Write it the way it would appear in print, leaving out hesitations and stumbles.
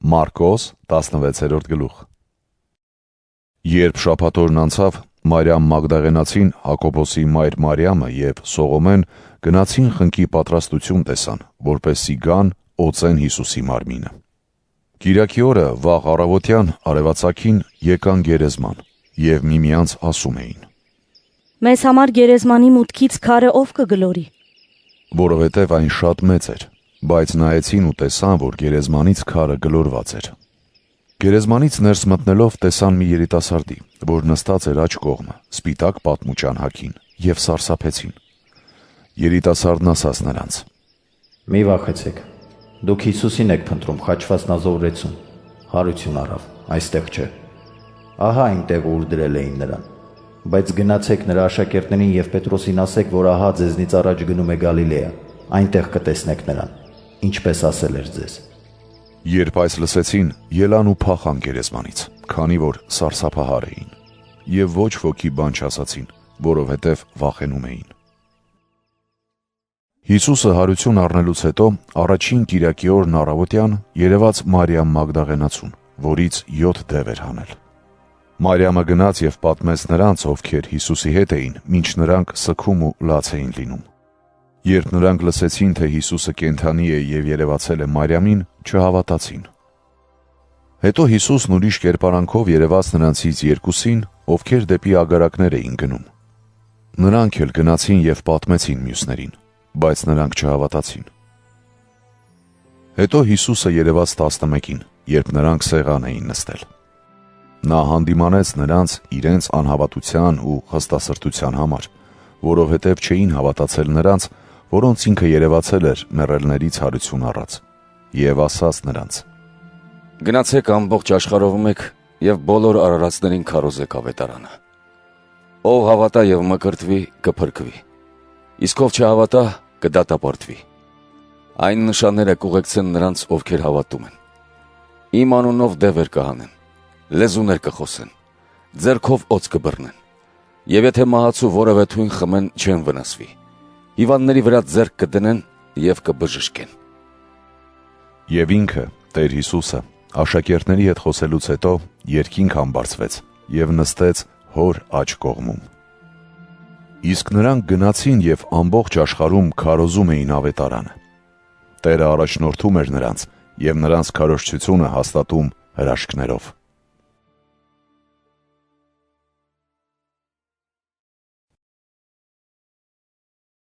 Մարկոս 16-րդ գլուխ։ Երբ շաբաթօրն անցավ, Մարիամ Մագդաղենացին, Հակոբոսի մայր Մարիամը և Սողոմեն գնացին խնկի պատրաստություն տեսան, որպեսզի գան օծեն Հիսուսի մարմինը։ Կիրակի օրը վաղ առավոտյան արևածագին եկան գերեզման և միմյանց ասում էին. «Մեզ համար գերեզմանի մուտքից քարը ով կգլորի»։ Որովհետև այն շատ մեծ էր, բայց նայեցին ու տեսան, որ գերեզմանից քարը գլորված էր։ Գերեզմանից ներս մտնելով տեսան մի երիտասարդի, որ նստած էր աջ կողմը, սպիտակ պատմուճան հագին, և սարսափեցին։ Երիտասարդն ասաց նրանց. «Մի վախեցեք, դուք Հիսուսին եք փնտրում խաչված նազովրեցում, հարություն առավ, այստեղ չէ։ Ահա այնտեղ ուր դրել էին նրան, բայց գնացեք նրա աշակերտներին և Պետրոսին ասեք, որ ահա ձեզնից առաջ գնում է Գալիլեա, այնտեղ կտեսնեք նրան, ինչպես ասել էր ձեզ»։ Երբ այս լսեցին, ելան ու փախան գերեզմանից, քանի որ սարսափահար էին, և ոչ ոքի բան չասացին, որովհետև վախենում էին։ Հիսուսը հարություն առնելուց հետո առաջին կիրակի օրն առավոտյան երևաց Մարիամ Մագդաղենացուն, որից 7 դև էր հանել։ Մարիամը գնաց և պատմեց նրանց, ովքեր Հիսուսի հետ էին, մինչ նրանք սգում ու լաց էին լինում։ Երբ նրանք լսեցին, թե Հիսուսը կենդանի է և երևացել է Մարիամին, չհավատացին։ Հետո Հիսուսն ուրիշ կերպարանքով երևաց նրանցից երկուսին, ովքեր դեպի ագարակներ էին գնում։ Նրանք էլ գնացին և պատմեցին մյուսներին, բայց նրանք չհավատացին։ Հետո Հիսուսը երևաց 11-ին, երբ նրանք սեղան էին նստել։ Նա հանդիմանեց նրանց իրենց անհավատության ու խստասրտության համար, որովհետև չէին հավատացել նրանց, որոնց ինքը երևացել էր մեռելներից հարություն առած, և ասաց նրանց. «Գնացեք ամբողջ աշխարհով մեկ և բոլոր արարածներին քարոզեք ավետարանը։ Ով հավատա և մկրտվի, կփրկվի, իսկ ով չհավատա, կդատապարտվի։ Այն նշանները կուղեկցեն նրանց, ովքեր հավատում են։ Իմ անունով դևեր կհանեն, լեզուներ կխոսեն, ձեռքով օձ կբռնեն, և եթե մահացու որևէ թույն խմեն, չեն վնասվի, հիվանդների վրա ձեռք կդնեն և կբժշկեն»։ Եվ ինքը, Տեր Հիսուսը, աշակերտների հետ խոսելուց հետո երկինք համբարձվեց և նստեց Հոր աջ կողմում։ Իսկ նրանք գնացին և ամբողջ աշխարհում քարոզում էին ավետարանը։ Տերը առաջնորդում էր նրանց և նրանց քարոզչությունը հաստատում հրաշքներով։